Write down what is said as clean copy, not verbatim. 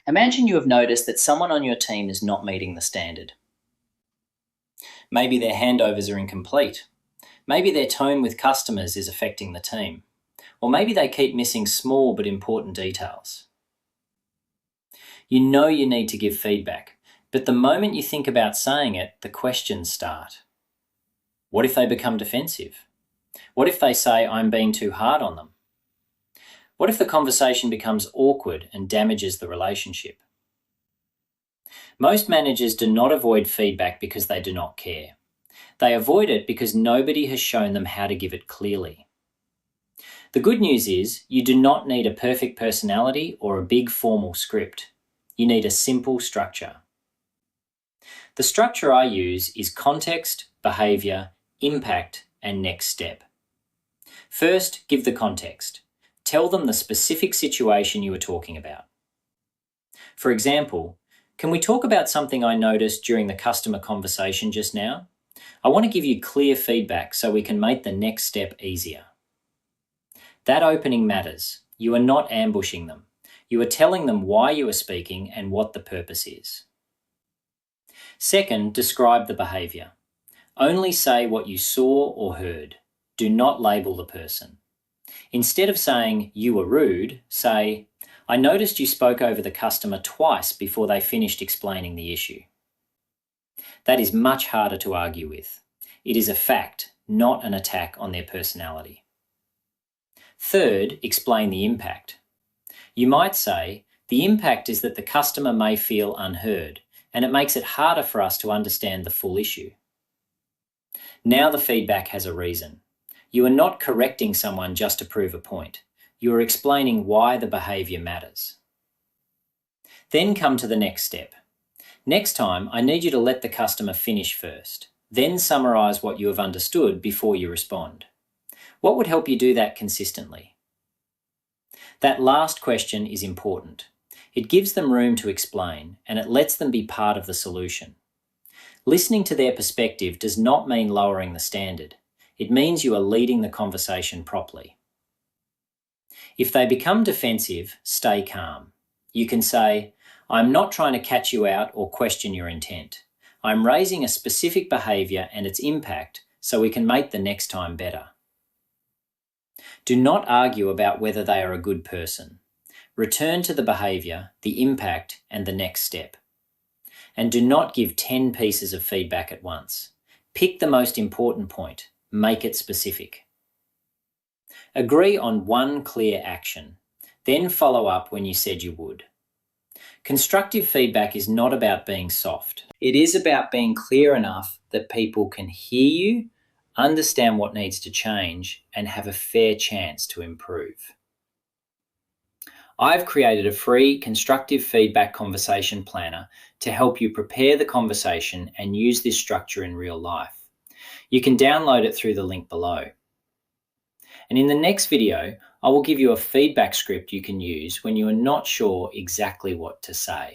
Imagine you have noticed that someone on your team is not meeting the standard. Maybe their handovers are incomplete. Maybe their tone with customers is affecting the team. Or maybe they keep missing small but important details. You know you need to give feedback, but the moment you think about saying it, the questions start. What if they become defensive? What if they say I'm being too hard on them? What if the conversation becomes awkward and damages the relationship? Most managers do not avoid feedback because they do not care. They avoid it because nobody has shown them how to give it clearly. The good news is you do not need a perfect personality or a big formal script. You need a simple structure. The structure I use is context, behaviour, impact, and next step. First, give the context. Tell them the specific situation you are talking about. For example, can we talk about something I noticed during the customer conversation just now? I want to give you clear feedback so we can make the next step easier. That opening matters. You are not ambushing them. You are telling them why you are speaking and what the purpose is. Second, describe the behaviour. Only say what you saw or heard. Do not label the person. Instead of saying, you were rude, say, I noticed you spoke over the customer twice before they finished explaining the issue. That is much harder to argue with. It is a fact, not an attack on their personality. Third, explain the impact. You might say, the impact is that the customer may feel unheard, and it makes it harder for us to understand the full issue. Now the feedback has a reason. You are not correcting someone just to prove a point. You are explaining why the behaviour matters. Then come to the next step. Next time, I need you to let the customer finish first. Then summarise what you have understood before you respond. What would help you do that consistently? That last question is important. It gives them room to explain, and it lets them be part of the solution. Listening to their perspective does not mean lowering the standard. It means you are leading the conversation properly. If they become defensive, stay calm. You can say, I'm not trying to catch you out or question your intent. I'm raising a specific behaviour and its impact so we can make the next time better. Do not argue about whether they are a good person. Return to the behaviour, the impact, and the next step. And do not give 10 pieces of feedback at once. Pick the most important point. Make it specific. Agree on one clear action. Then follow up when you said you would. Constructive feedback is not about being soft. It is about being clear enough that people can hear you, understand what needs to change, and have a fair chance to improve. I've created a free constructive feedback conversation planner to help you prepare the conversation and use this structure in real life. You can download it through the link below. And in the next video, I will give you a feedback script you can use when you are not sure exactly what to say.